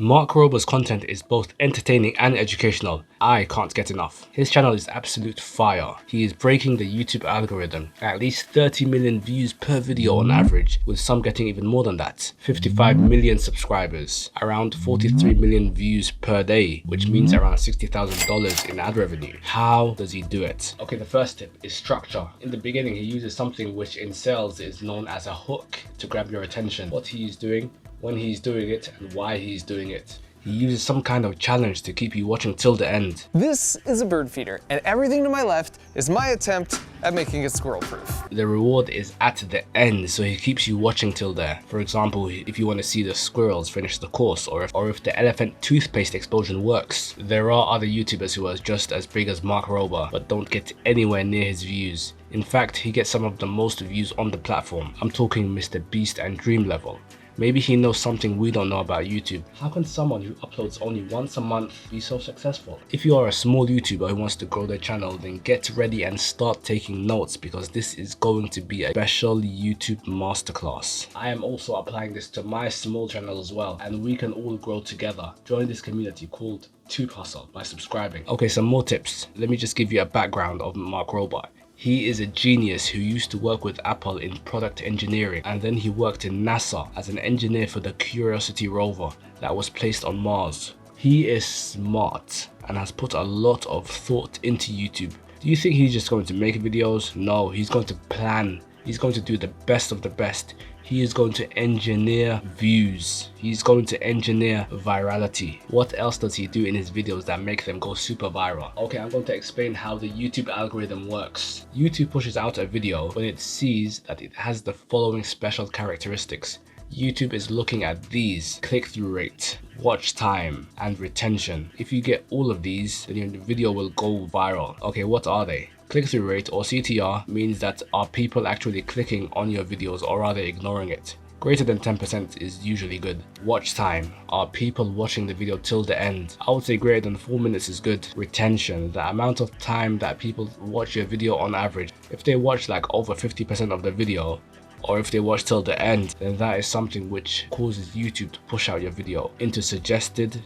Mark Rober's content is both entertaining and educational. I can't get enough. His channel is absolute fire. He is breaking the YouTube algorithm. At least 30 million views per video on average, with some getting even more than that. 55 million subscribers, around 43 million views per day, which means around $60,000 in ad revenue. How does he do it? Okay, the first tip is structure. In the beginning, he uses something which in sales is known as a hook to grab your attention. What he is doing, when he's doing it, and why he's doing it. He uses some kind of challenge to keep you watching till the end. This is a bird feeder, and everything to my left is my attempt at making it squirrel proof. The reward is at the end, so he keeps you watching till there. For example, if you want to see the squirrels finish the course, or if the elephant toothpaste explosion works. There are other YouTubers who are just as big as Mark Rober, but don't get anywhere near his views. In fact, he gets some of the most views on the platform. I'm talking Mr. Beast and Dream level. Maybe he knows something we don't know about YouTube. How can someone who uploads only once a month be so successful? If you are a small YouTuber who wants to grow their channel, then get ready and start taking notes, because this is going to be a special YouTube masterclass. I am also applying this to my small channel as well, and we can all grow together. Join this community called Tube Hustle by subscribing. Okay, some more tips. Let me just give you a background of Mark Rober. He is a genius who used to work with Apple in product engineering, and then he worked in NASA as an engineer for the Curiosity rover that was placed on Mars. He is smart and has put a lot of thought into YouTube. Do you think he's just going to make videos? No, he's going to plan. He's going to do the best of the best. He is going to engineer views. He's going to engineer virality. What else does he do in his videos that make them go super viral? Okay, I'm going to explain how the YouTube algorithm works. YouTube pushes out a video when it sees that it has the following special characteristics. YouTube is looking at these: click-through rate, watch time, and retention. If you get all of these, then your video will go viral. Okay, what are they? Click-through rate, or CTR, means that are people actually clicking on your videos, or are they ignoring it? Greater than 10% is usually good. Watch time, are people watching the video till the end? I would say greater than 4 minutes is good. Retention, the amount of time that people watch your video on average. If they watch like over 50% of the video, or if they watch till the end, then that is something which causes YouTube to push out your video into suggested,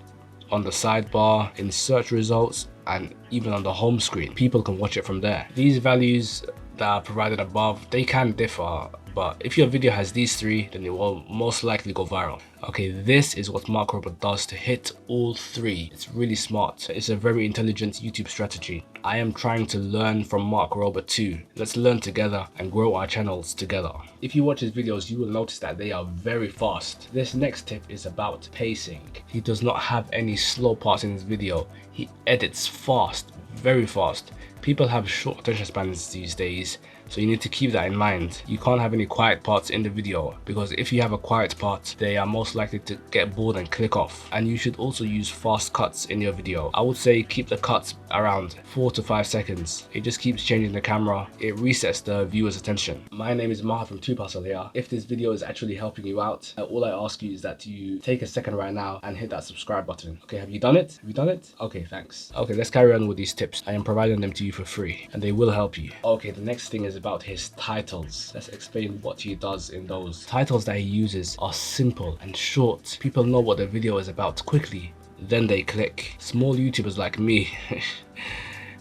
on the sidebar, in search results, and even on the home screen. People can watch it from there. These values that are provided above, they can differ, but if your video has these three, then it will most likely go viral. Okay, this is what Mark Rober does to hit all three. It's really smart. It's a very intelligent YouTube strategy. I am trying to learn from Mark Rober too. Let's learn together and grow our channels together. If you watch his videos, you will notice that they are very fast. This next tip is about pacing. He does not have any slow parts in his video. He edits fast, very fast. People have short attention spans these days, so you need to keep that in mind. You can't have any quiet parts in the video, because if you have a quiet part, they are most likely to get bored and click off. And you should also use fast cuts in your video. I would say keep the cuts around 4 to 5 seconds. It just keeps changing the camera. It resets the viewer's attention. My name is Maha from Tube Hustle here. If this video is actually helping you out, all I ask you is that you take a second right now and hit that subscribe button. Okay, have you done it? Have you done it? Okay, thanks. Okay, let's carry on with these tips. I am providing them to you for free, and they will help you. Okay, the next thing is about his titles. Let's explain what he does in those. Titles that he uses are simple and short. People know what the video is about quickly, then they click. Small YouTubers like me,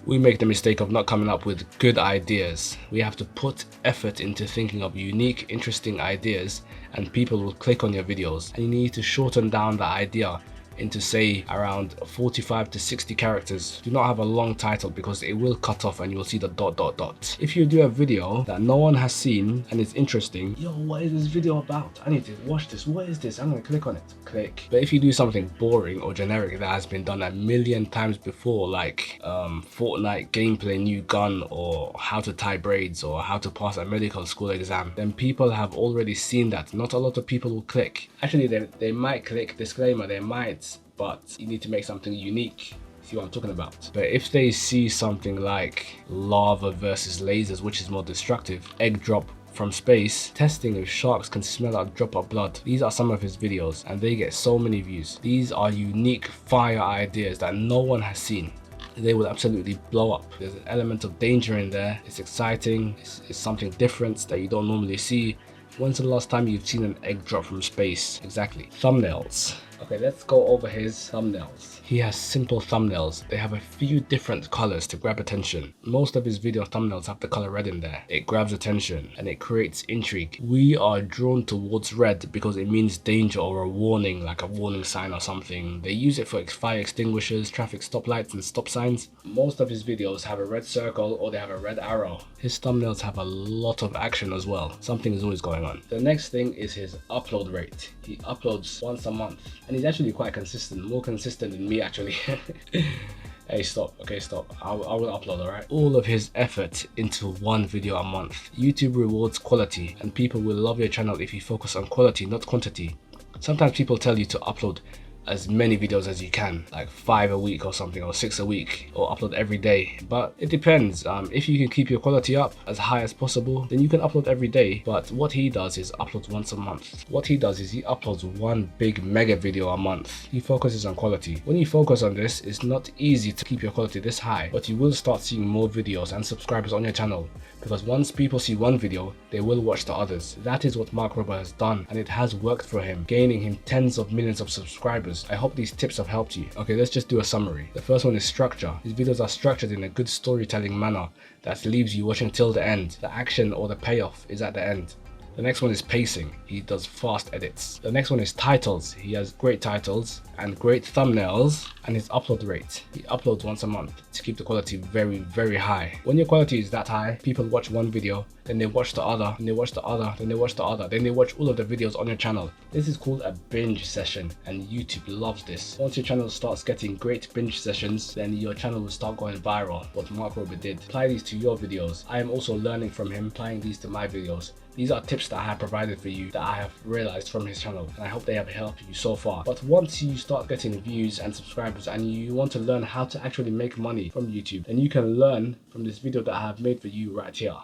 we make the mistake of not coming up with good ideas. We have to put effort into thinking of unique, interesting ideas, and people will click on your videos. And you need to shorten down the idea into, say, around 45 to 60 characters. Do not have a long title, because it will cut off and you will see the ... If you do a video that no one has seen and it's interesting, yo, what is this video about? I need to watch this. What is this? I'm gonna click on it. Click. But if you do something boring or generic that has been done a million times before, like Fortnite gameplay new gun, or how to tie braids, or how to pass a medical school exam, then people have already seen that. Not a lot of people will click. Actually, they might click. Disclaimer, they might, but you need to make something unique. See what I'm talking about? But if they see something like lava versus lasers, which is more destructive, egg drop from space, testing if sharks can smell a drop of blood, these are some of his videos, and they get so many views. These are unique fire ideas that no one has seen. They will absolutely blow up. There's an element of danger in there. It's exciting. It's something different that you don't normally see. When's the last time you've seen an egg drop from space? Exactly. Thumbnails. Okay, let's go over his thumbnails. He has simple thumbnails. They have a few different colors to grab attention. Most of his video thumbnails have the color red in there. It grabs attention and it creates intrigue. We are drawn towards red because it means danger or a warning, like a warning sign or something. They use it for fire extinguishers, traffic stoplights and stop signs. Most of his videos have a red circle or they have a red arrow. His thumbnails have a lot of action as well. Something is always going on. The next thing is his upload rate. He uploads once a month and he's actually quite consistent, more consistent than me actually. Hey, stop. Okay, stop. I will upload, alright? All of his effort into one video a month. YouTube rewards quality and people will love your channel if you focus on quality, not quantity. Sometimes people tell you to upload as many videos as you can, like 5 a week or something, or 6 a week, or upload every day, but it depends. If you can keep your quality up as high as possible, then you can upload every day. But what he does is uploads once a month. What he does is he uploads one big mega video a month. He focuses on quality. When you focus on this, it's not easy to keep your quality this high, but you will start seeing more videos and subscribers on your channel, because once people see one video, they will watch the others. That is what Mark Rober has done, and it has worked for him, gaining him tens of millions of subscribers. I hope these tips have helped you. Okay, let's just do a summary. The first one is structure. His videos are structured in a good storytelling manner that leaves you watching till the end. The action or the payoff is at the end. The next one is pacing. He does fast edits. The next one is titles. He has great titles and great thumbnails, and his upload rate. He uploads once a month to keep the quality very, very high. When your quality is that high, people watch one video, then they watch the other, then they watch the other, then they watch the other, then they watch all of the videos on your channel. This is called a binge session, and YouTube loves this. Once your channel starts getting great binge sessions, then your channel will start going viral, what Mark Rober did. Apply these to your videos. I am also learning from him, applying these to my videos. These are tips that I have provided for you that I have realized from his channel, and I hope they have helped you so far. But once you start getting views and subscribers and you want to learn how to actually make money from YouTube, then you can learn from this video that I have made for you right here.